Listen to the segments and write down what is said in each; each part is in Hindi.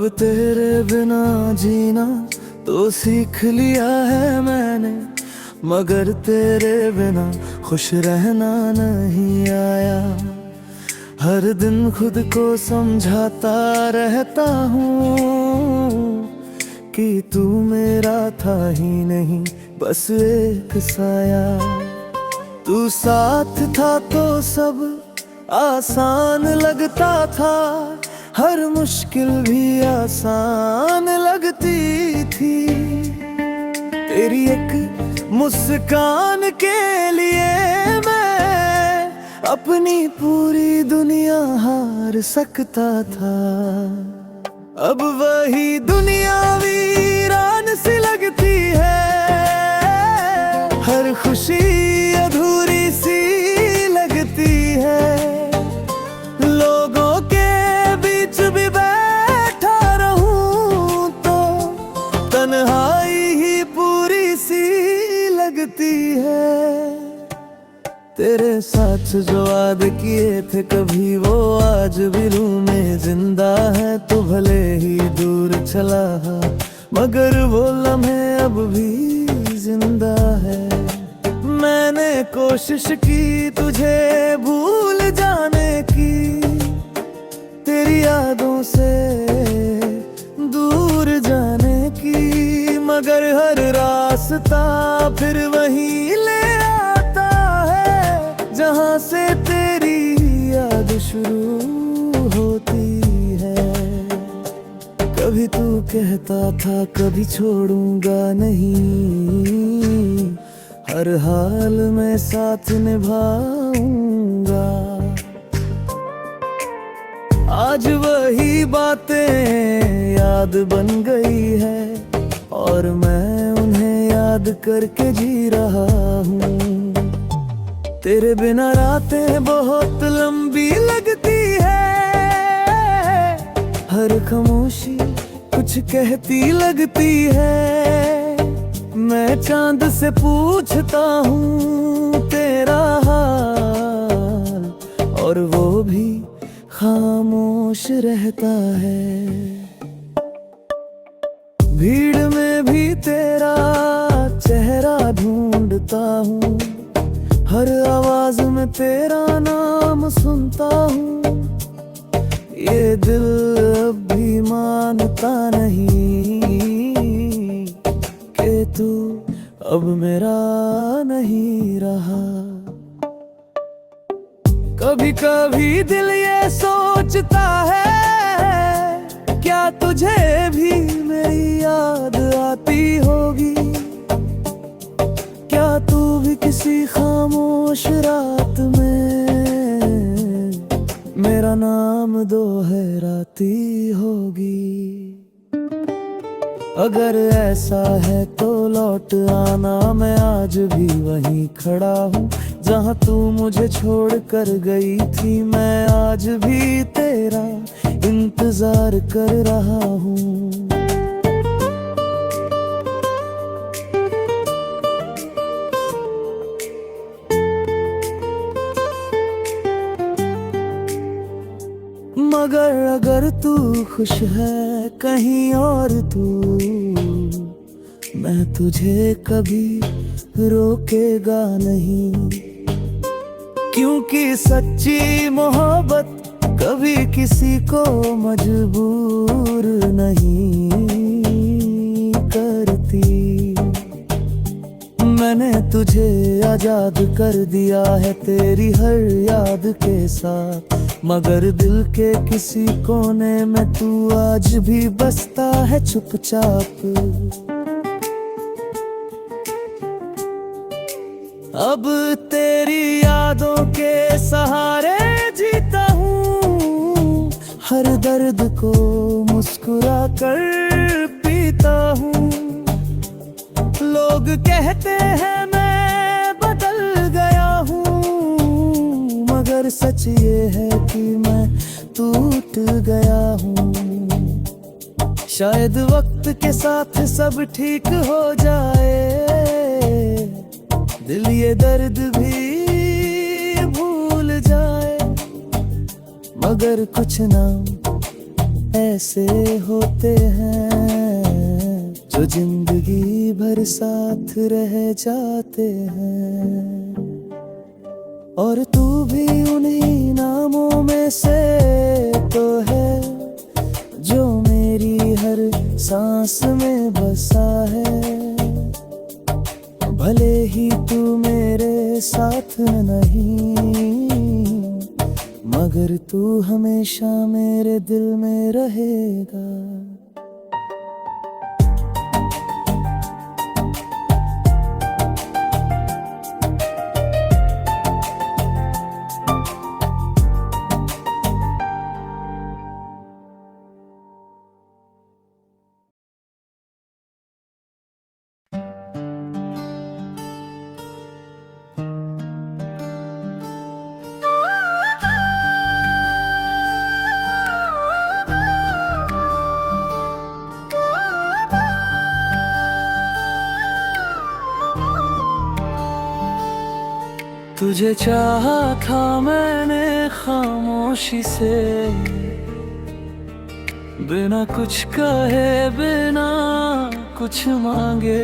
अब तेरे बिना जीना तो सीख लिया है मैंने, मगर तेरे बिना खुश रहना नहीं आया। हर दिन खुद को समझाता रहता हूँ कि तू मेरा था ही नहीं, बस एक साया। तू साथ था तो सब आसान लगता था, हर मुश्किल भी आसान लगती थी। तेरी एक मुस्कान के लिए मैं अपनी पूरी दुनिया हार सकता था। अब वही दुनिया वीरान सी लगती है, हर खुशी अधूरी सी लगती है। लोगों के बीच भी बैठा रहूं तो तन्हाई ही पूरी सी लगती है। तेरे साथ जो वादे किए थे कभी, वो आज भी रूह में जिंदा है। तू भले ही दूर चला मगर वो लम्हे अब भी जिंदा है। मैंने कोशिश की तुझे भूल जाने की, तेरी यादों से दूर जाने की, मगर हर रास्ता फिर वहीं ले आता है जहां से तेरी याद शुरू होती है। कभी तू कहता था कभी छोड़ूंगा नहीं, हर हाल में साथ निभाऊंगा। आज वही बातें याद बन गई है और मैं उन्हें याद करके जी रहा हूँ। तेरे बिना रातें बहुत लंबी लगती है, हर खामोशी कुछ कहती लगती है। मैं चांद से पूछता हूँ तेरा हाल और वो भी खामोश रहता है। भीड़ में भी तेरा चेहरा ढूंढता हूँ, हर आवाज में तेरा नाम सुनता हूँ। ये दिल अब भी मानता नहीं कि तू अब मेरा नहीं रहा। कभी कभी दिल ये सोचता है, क्या तुझे भी मेरी याद आती होगी? क्या तू भी किसी खामोश रात में मेरा नाम दोहराती होगी? अगर ऐसा है तो लौट आना, मैं आज भी वहीं खड़ा हूँ जहाँ तू मुझे छोड़ कर गई थी। मैं आज भी तेरा इंतजार कर रहा हूँ। मगर अगर तू खुश है कहीं और तू, मैं तुझे कभी रोकेगा नहीं। क्योंकि सच्ची मोहब्बत कभी किसी को मजबूर नहीं करती। मैंने तुझे आजाद कर दिया है तेरी हर याद के साथ, मगर दिल के किसी कोने में तू आज भी बसता है चुपचाप। अब तेरी यादों के सहारे जीता हूँ, हर दर्द को मुस्कुरा कर पीता हूँ। लोग कहते हैं मैं बदल गया हूँ, मगर सच ये है कि मैं टूट गया हूँ। शायद वक्त के साथ सब ठीक हो जाए, दिल ये दर्द भी भूल जाए, मगर कुछ ना ऐसे होते हैं जो जिंदगी भर साथ रह जाते हैं, और तू भी उन्हीं नामों में से तो है जो मेरी हर सांस में बसा है। भले ही तू मेरे साथ नहीं, मगर तू हमेशा मेरे दिल में रहेगा। तुझे चाहा था मैंने खामोशी से, बिना कुछ कहे बिना कुछ मांगे।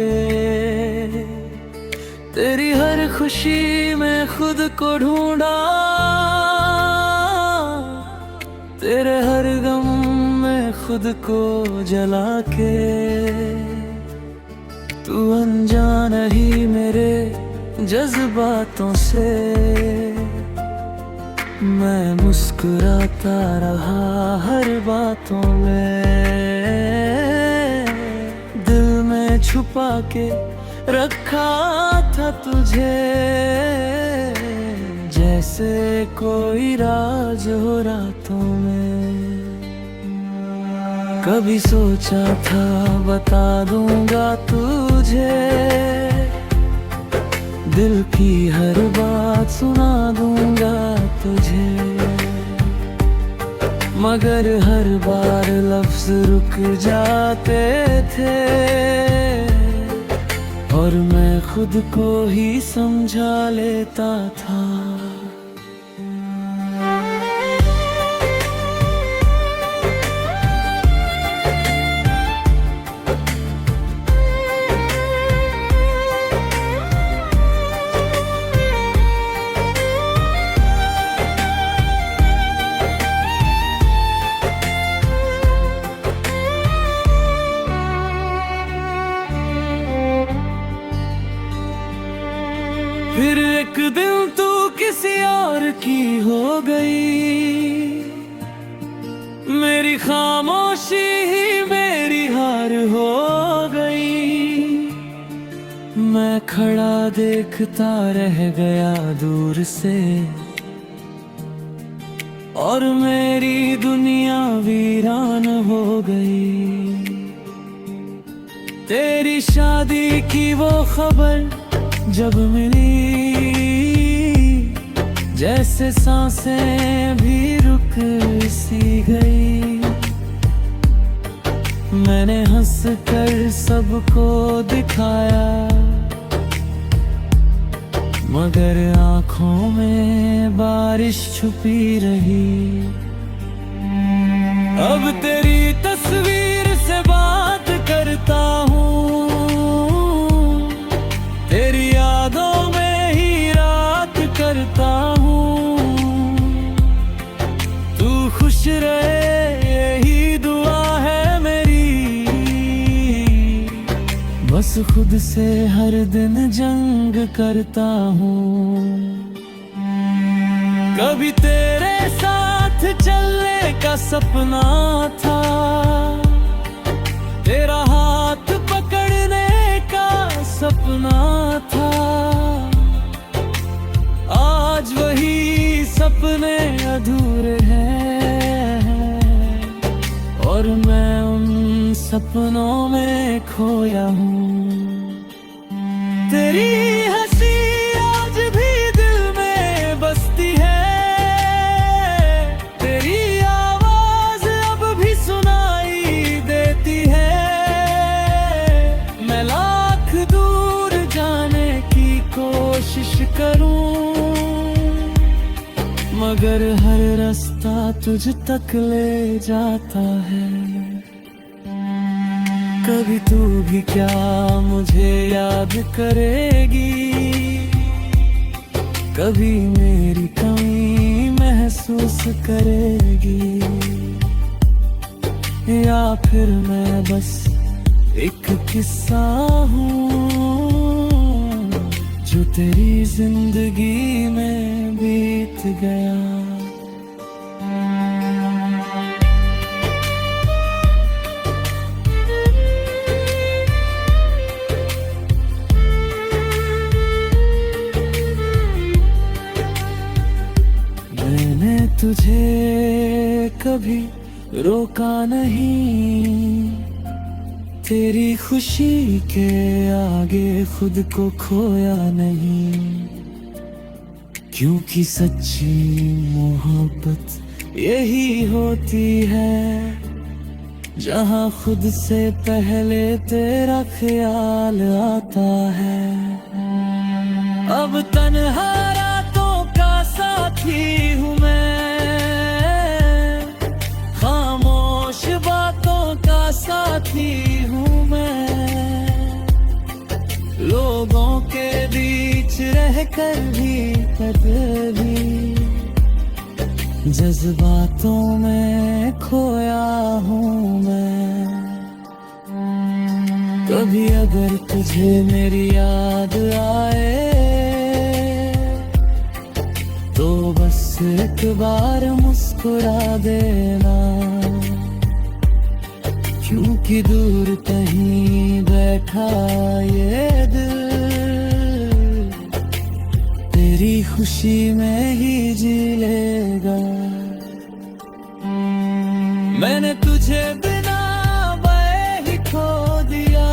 तेरी हर खुशी में खुद को ढूंढा, तेरे हर गम में खुद को जला के। तू अनजान ही मेरे जज्बातों से, मैं मुस्कुराता रहा हर बातों में। दिल में छुपा के रखा था तुझे, जैसे कोई राज हो रातों में। कभी सोचा था बता दूंगा तुझे, दिल की हर बात सुना दूंगा तुझे, मगर हर बार लफ्ज रुक जाते थे, और मैं खुद को ही समझा लेता था। फिर एक दिन तू किसी और की हो गई, मेरी खामोशी ही मेरी हार हो गई। मैं खड़ा देखता रह गया दूर से, और मेरी दुनिया वीरान हो गई। तेरी शादी की वो खबर जब मिली, जैसे सांसें भी रुक सी गई। मैंने हंस कर सबको दिखाया, मगर आँखों में बारिश छुपी रही। अब तेरी तस्वीर से बात करता हूँ, तेरी यादों में ही रात करता हूँ। तू खुश रहे यही दुआ है मेरी, बस खुद से हर दिन जंग करता हूँ। कभी तेरे साथ चलने का सपना था, तेरा हाथ पकड़ने का सपना था। आज वही सपने अधूरे हैं, और मैं उन सपनों में खोया हूँ। तेरी हंसी आज भी दिल में बसती है, तेरी आवाज अब भी सुनाई देती है। मैं लाख दूर जाने की कोशिश करूं, मगर हर रास्ता तुझ तक ले जाता है। कभी तू भी क्या मुझे याद करेगी, कभी मेरी कमी महसूस करेगी, या फिर मैं बस एक किस्सा हूँ जो तेरी जिंदगी में बीत गया। मैंने तुझे कभी रोका नहीं, तेरी खुशी के आगे खुद को खोया नहीं, क्योंकि सच्ची मोहब्बत यही होती है जहां खुद से पहले तेरा ख्याल आता है। अब तन्हा रातों का साथी हूँ मैं, खामोश बातों का साथी हूँ मैं, लोगों के बीच रहकर भी कभी जज्बातों में खोया हूँ मैं। कभी अगर तुझे मेरी याद आए तो बस एक बार मुस्कुरा देना, क्योंकि दूर कहीं बैठा ये दिल तेरी खुशी में ही जी लेगा। मैंने तुझे बिना बाए ही खो दिया,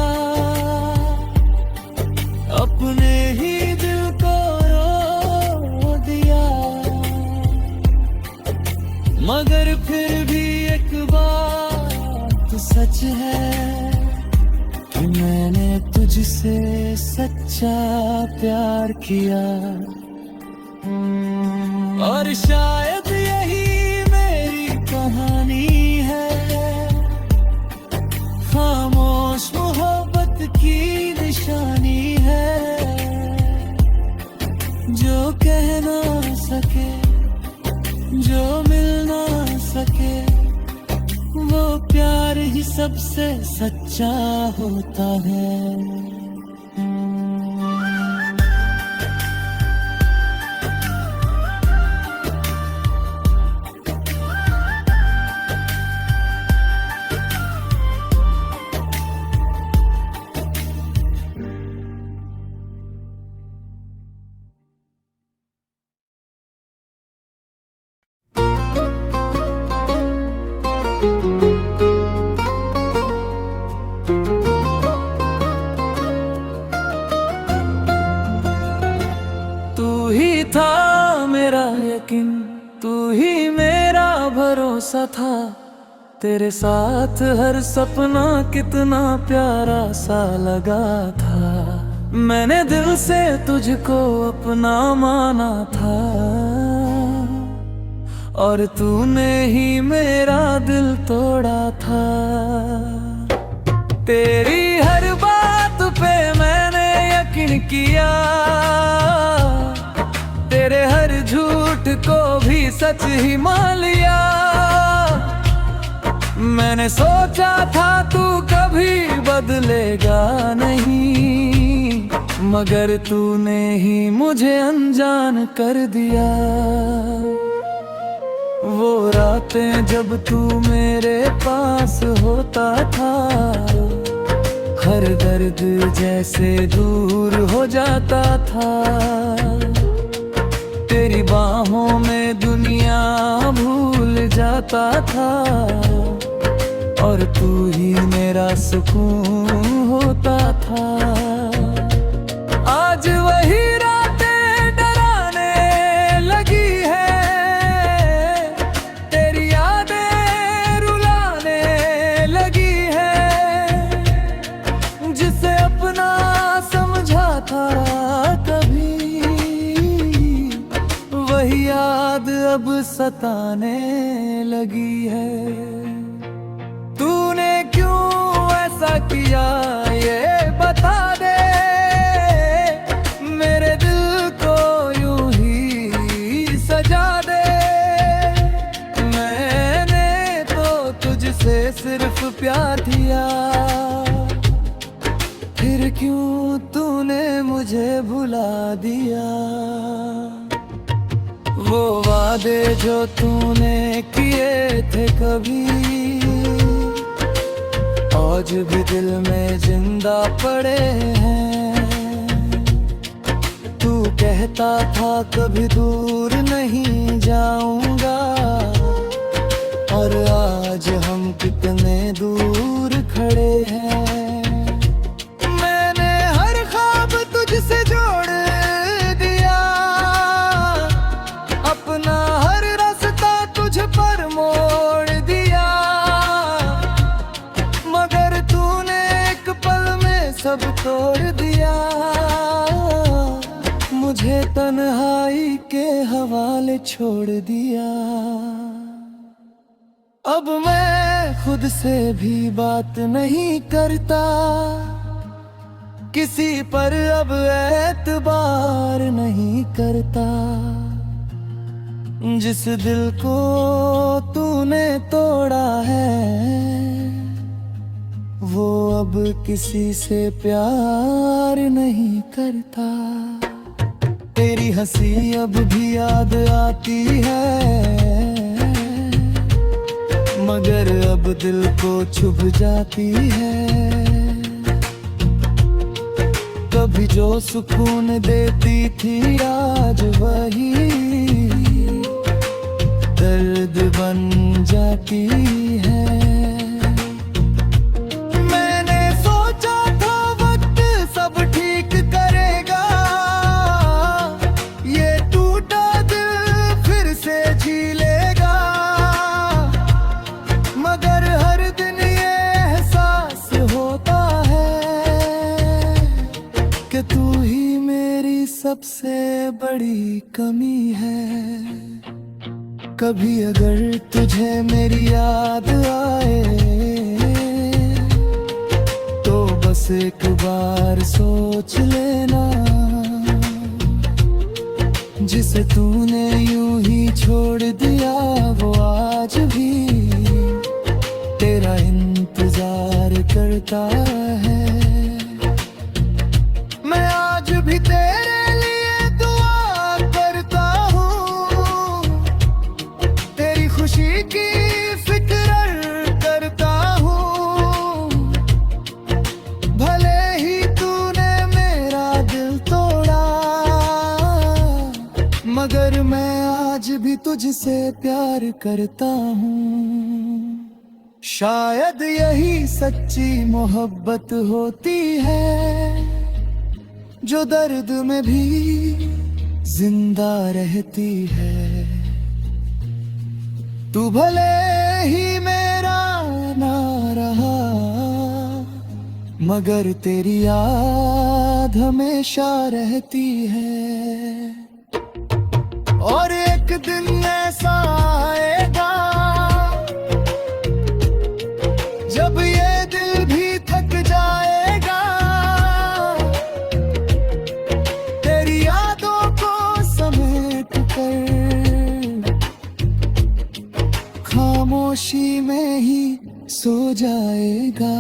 अपने ही दिल को रो दिया, मगर फिर भी एक बात तो सच है कि मैंने तुझसे सच्चा प्यार किया। और शायद यही मेरी कहानी है, खामोश मोहब्बत की निशानी है, जो कह ना सके, जो मिल ना सके, वो प्यार ही सबसे सच्चा होता है। तू ही था मेरा यकीन, तू ही मेरा भरोसा था, तेरे साथ हर सपना कितना प्यारा सा लगा था। मैंने दिल से तुझको अपना माना था, और तूने ही मेरा दिल तोड़ा था। तेरी हर बात पे मैंने यकीन किया, तेरे हर झूठ को भी सच ही मान लिया। मैंने सोचा था तू कभी बदलेगा नहीं, मगर तूने ही मुझे अनजान कर दिया। वो रातें जब तू मेरे पास होता था, हर दर्द जैसे दूर हो जाता था। तेरी बाहों में दुनिया भूल जाता था, और तू ही मेरा सुकून होता था। आज वही रातें डराने लगी है, तेरी यादें रुलाने लगी है। जिसे अपना समझा था कभी, वही याद अब सताने लगी है। तूने क्यों ऐसा किया ये बता दे, मेरे दिल को यूं ही सजा दे। मैंने तो तुझसे सिर्फ प्यार दिया, फिर क्यों तूने मुझे भुला दिया। वो वादे जो तूने किए थे कभी, आज भी दिल में जिंदा पड़े हैं। तू कहता था कभी दूर नहीं जाऊंगा, और आज हम कितने दूर खड़े हैं। मैंने हर ख्वाब तुझसे जोड़ दिया, अपना हर रास्ता तुझ पर मोड़ दिया, मगर तूने एक पल में सब तोड़ दिया। मुझे तन्हाई के हवाले छोड़ दिया। अब मैं खुद से भी बात नहीं करता, किसी पर अब एतबार नहीं करता। जिस दिल को तूने तोड़ा है, वो अब किसी से प्यार नहीं करता। तेरी हंसी अब भी याद आती है, मगर अब दिल को छुप जाती है। कभी जो सुकून देती थी आज वही दर्द बन जाती है। मैंने सोचा था वक्त सब ठीक करेगा, ये टूटा दिल फिर से जी लेगा। मगर हर दिन ये एहसास होता है कि तू ही मेरी सबसे बड़ी कमी है। कभी अगर तुझे मेरी याद आए, तो बस एक बार सोच लेना, जिसे तूने यूं ही छोड़ दिया वो आज भी तेरा इंतजार करता है। मैं आज भी तेरे लिए दुआ करता हूँ, तेरी खुशी की फिक्र करता हूँ। भले ही तूने मेरा दिल तोड़ा, मगर मैं आज भी तुझसे प्यार करता हूँ। शायद यही सच्ची मोहब्बत होती है, जो दर्द में भी जिंदा रहती है। तू भले ही मेरा ना रहा, मगर तेरी याद हमेशा रहती है। और एक दिन ऐसा आएगा जब ये दिल भी थक जाएगा, तेरी यादों को समेट कर खामोशी में ही सो जाएगा।